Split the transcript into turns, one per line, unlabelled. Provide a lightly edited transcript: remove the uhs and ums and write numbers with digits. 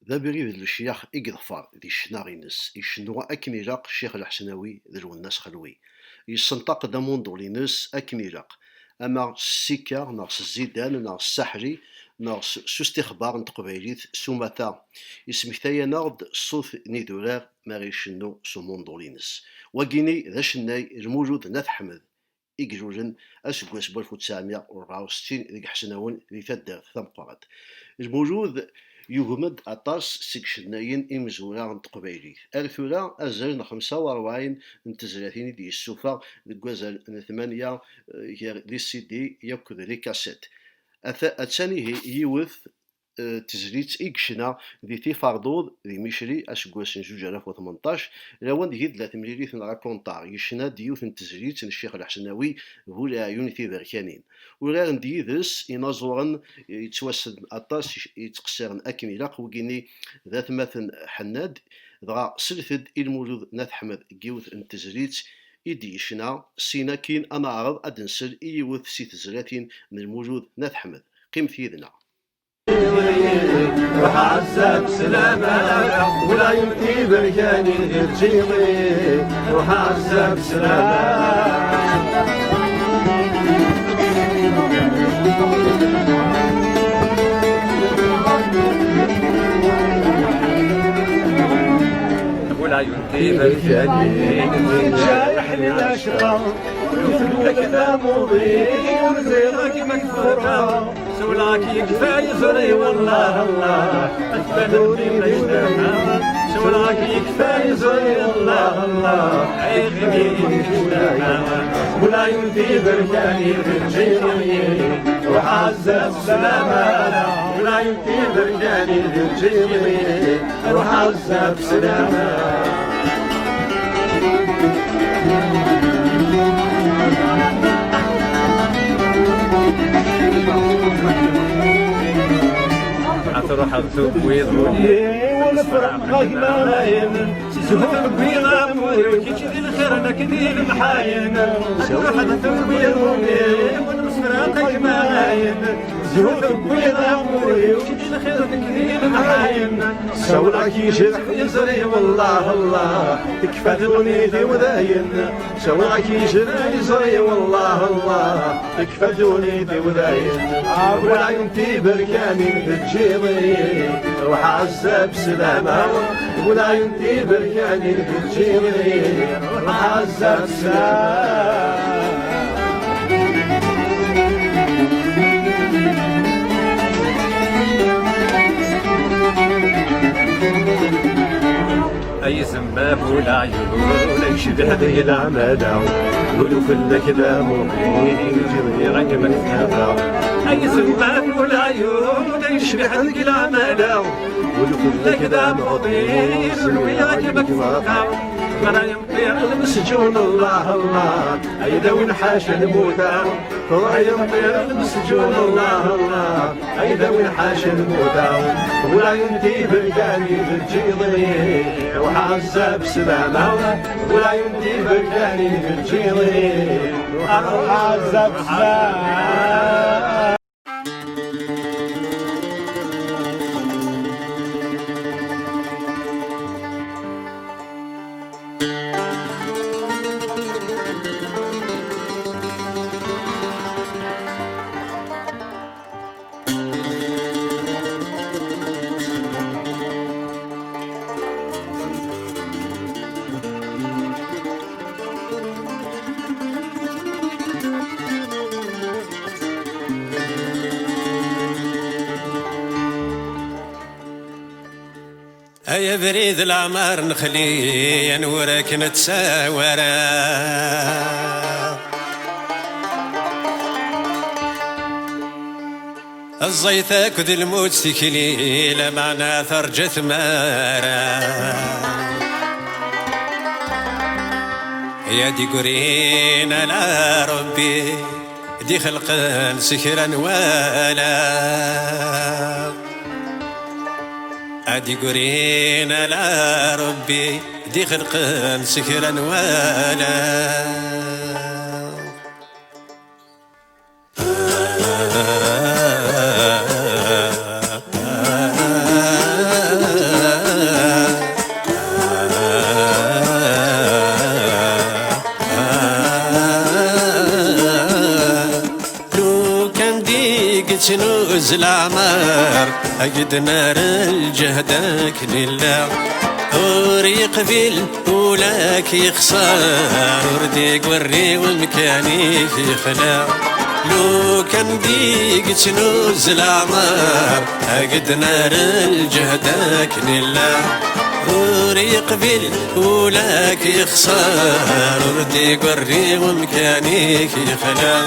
ذا بريد الشيخ إقظفار ذي الشناغينس يشنو أكميلاق الشيخ الحسناوي ذو الناس خلوي يسنطق دامون دولينس أكميلاق أما السكة ناقص الزيدان ناقص السحري ناقص استخبار نتقبيليت سوماتا يسمكتايا نارد صوت نيدولار ما غيشنو سومون دولينس وكيني ذا شناي الموجود ناث حمد إيكجوجن أسكواس 1964 ذيك حسناون ذي تدار ثمقرات الموجود يغمد أطاس سكشناين إمزولا نتقبايلي الفولا أزال 45 نتزلاتين دي السوفا دكوازال 8 دي سي دي ياكد لي كاسيت أتساني هي يوث تزليت إكشنا دي تيفاردود دي ميشري أسكواس جوج آلاف وثمنطاش لوان دي 3 مليليت نراكونطار يشنا ديوث تزليت الشيخ الحسناوي هولا عيوني بركانين ولا ندي ذس ينازورن يتوسد أطاس يتقسرن أكميلاق وكيني ذات مثل حناد ضغا سلثد المولود ناث حمد جيوث تزليت إديشنا سيناكين أنا عرض أدنسل إيوث سي تزلاتين من الموجود ناث حمد قيم في يدنا
روح عزة بسلامة ولا يمتي بركاني غير جيضي روح عزة بسلامة ولا يمتي بركاني جارح للأشرار ويثبتك ذا مضيق ونزيغك مكفورة سولاك يكفى يزري والله الله أثبتني مجتمع سولاك يكفى يزري والله الله عيغني مجتمع ولا يمتي بركاني بالجيري وحازة بسلامة ولا يمتي بركاني بالجيري وحازة بسلامة تروح تسويض والفرق غيماين زهور بيضا موري كيشدي الخير نكدي المحاين تروح تسويض والفرق غيماين زهور بيضا موري كيشدي الخير نكدي المحاين سولاك يشرح يزري والله الله تكفى دوني وذاين سولاك يشرح يزري والله الله تكفى دوني وذاين ولا يمتي بركاني بتجيضي روح عزة بسلامة ولا ينتي بركاني بتجيني روح عزة بسلامة أي زماب ولا عيون ولا يشبه ذي العمادة قولوا فلك ذا مبين جبري رقم الثابة أي زماب ولا عيون ولا يشبه ذي العمادة قولوا فلك ذا مبين وياك مكفوكا مرا يمطير المسجون الله الله أيدا ونحاش الموتى مرا يمطير المسجون الله الله أيدا ونحاش الموتى ولا ينتي بركاني بالجيضي وحازة بسلامة ولا ينتي بركاني بالجيضي وحازة بسلامة
يا بريد العمار نخلي نورك نتساورا الزيتك ذي الموت تكلي لمعنى ثرجة ثمارا يا دي قرين على ربي دي خلقا سكرا ولا أدي قرين على ربي دي خلقا سكرا ولا تنوز العمر أجد نار الجهدك لله وري قبيل ولاك يخسر ورديك وري ومكاني يخلع لو كان ديك تنوز العمر أجد نار الجهدك لله وري قبيل ولاك يخسر ورديك وري ومكاني يخلع